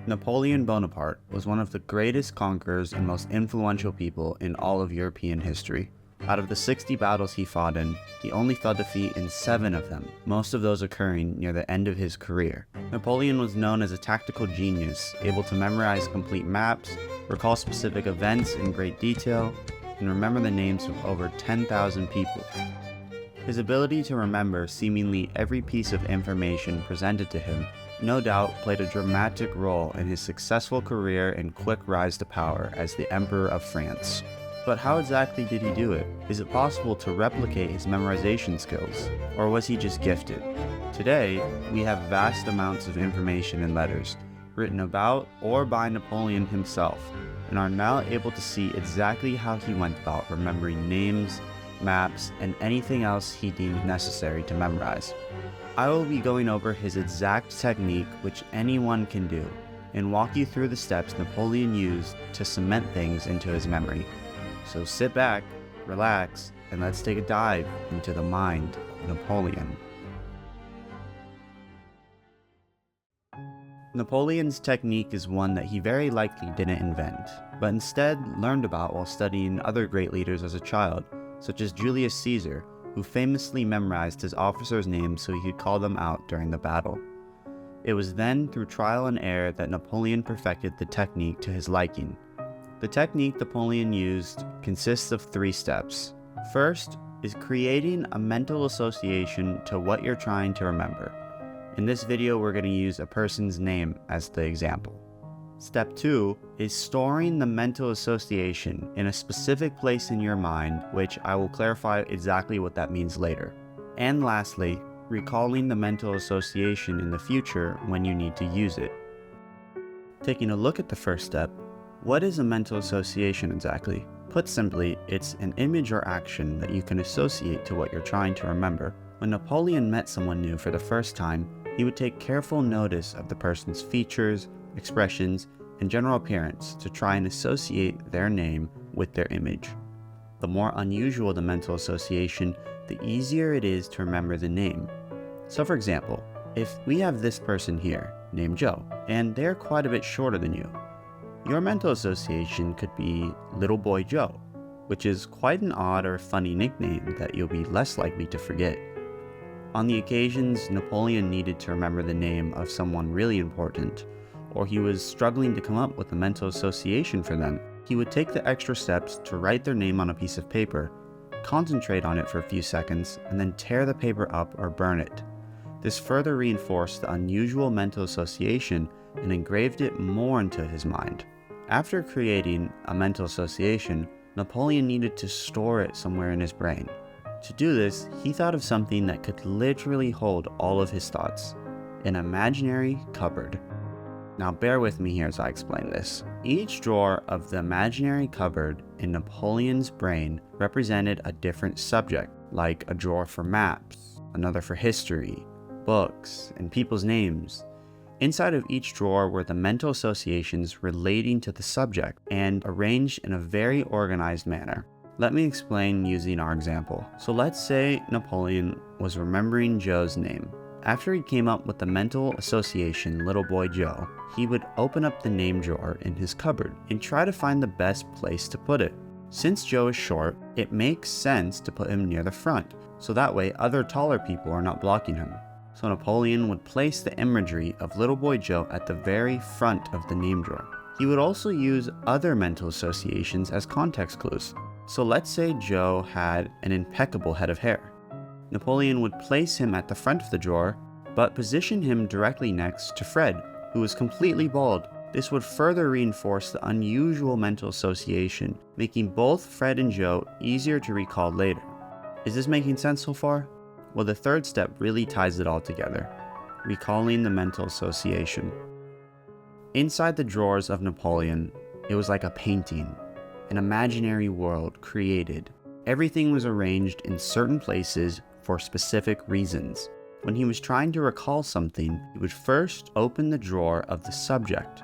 Napoleon Bonaparte was one of the greatest conquerors and most influential people in all of European history. Out of the 60 battles he fought in, he only felt defeat in 7 of them, most of those occurring near the end of his career. Napoleon was known as a tactical genius, able to memorize complete maps, recall specific events in great detail, and remember the names of over 10,000 people. His ability to remember seemingly every piece of information presented to him no doubt played a dramatic role in his successful career and quick rise to power as the Emperor of France. But how exactly did he do it? Is it possible to replicate his memorization skills? Or was he just gifted? Today, we have vast amounts of information in letters, written about or by Napoleon himself, and are now able to see exactly how he went about remembering names, maps, and anything else he deemed necessary to memorize. I will be going over his exact technique which anyone can do, and walk you through the steps Napoleon used to cement things into his memory. So sit back, relax, and let's take a dive into the mind of Napoleon. Napoleon's technique is one that he very likely didn't invent, but instead learned about while studying other great leaders as a child, such as Julius Caesar, who famously memorized his officers' names so he could call them out during the battle. It was then through trial and error that Napoleon perfected the technique to his liking. The technique Napoleon used consists of 3 steps. First is creating a mental association to what you're trying to remember. In this video, we're going to use a person's name as the example. Step 2 is storing the mental association in a specific place in your mind, which I will clarify exactly what that means later. And lastly, recalling the mental association in the future when you need to use it. Taking a look at the first step, what is a mental association exactly? Put simply, it's an image or action that you can associate to what you're trying to remember. When Napoleon met someone new for the first time, he would take careful notice of the person's features, expressions, and general appearance to try and associate their name with their image. The more unusual the mental association, the easier it is to remember the name. So for example, if we have this person here, named Joe, and they're quite a bit shorter than you, your mental association could be Little Boy Joe, which is quite an odd or funny nickname that you'll be less likely to forget. On the occasions Napoleon needed to remember the name of someone really important, or he was struggling to come up with a mental association for them, he would take the extra steps to write their name on a piece of paper, concentrate on it for a few seconds, and then tear the paper up or burn it. This further reinforced the unusual mental association and engraved it more into his mind. After creating a mental association, Napoleon needed to store it somewhere in his brain. To do this, he thought of something that could literally hold all of his thoughts: an imaginary cupboard. Now bear with me here as I explain this. Each drawer of the imaginary cupboard in Napoleon's brain represented a different subject, like a drawer for maps, another for history, books, and people's names. Inside of each drawer were the mental associations relating to the subject and arranged in a very organized manner. Let me explain using our example. So let's say Napoleon was remembering Joe's name. After he came up with the mental association Little Boy Joe, he would open up the name drawer in his cupboard and try to find the best place to put it. Since Joe is short, it makes sense to put him near the front, so that way other taller people are not blocking him. So Napoleon would place the imagery of Little Boy Joe at the very front of the name drawer. He would also use other mental associations as context clues. So let's say Joe had an impeccable head of hair. Napoleon would place him at the front of the drawer, but position him directly next to Fred, who was completely bald. This would further reinforce the unusual mental association, making both Fred and Joe easier to recall later. Is this making sense so far? Well, the third step really ties it all together: recalling the mental association. Inside the drawers of Napoleon, it was like a painting, an imaginary world created. Everything was arranged in certain places for specific reasons. When he was trying to recall something, he would first open the drawer of the subject.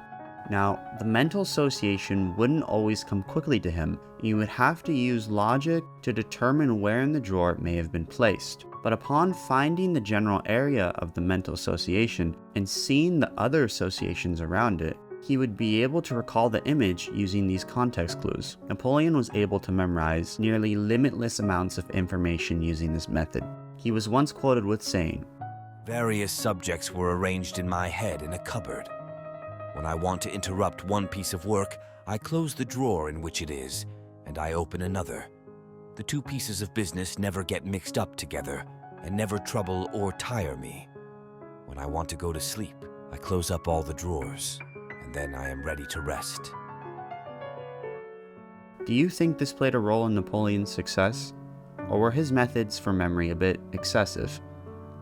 Now, the mental association wouldn't always come quickly to him, and you would have to use logic to determine where in the drawer it may have been placed. But upon finding the general area of the mental association and seeing the other associations around it, he would be able to recall the image using these context clues. Napoleon was able to memorize nearly limitless amounts of information using this method. He was once quoted with saying, "Various subjects were arranged in my head in a cupboard. When I want to interrupt one piece of work, I close the drawer in which it is, and I open another. The two pieces of business never get mixed up together, and never trouble or tire me. When I want to go to sleep, I close up all the drawers, and then I am ready to rest." Do you think this played a role in Napoleon's success? Or were his methods for memory a bit excessive?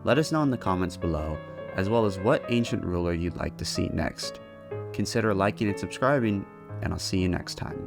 Let us know in the comments below, as well as what ancient ruler you'd like to see next. Consider liking and subscribing, and I'll see you next time.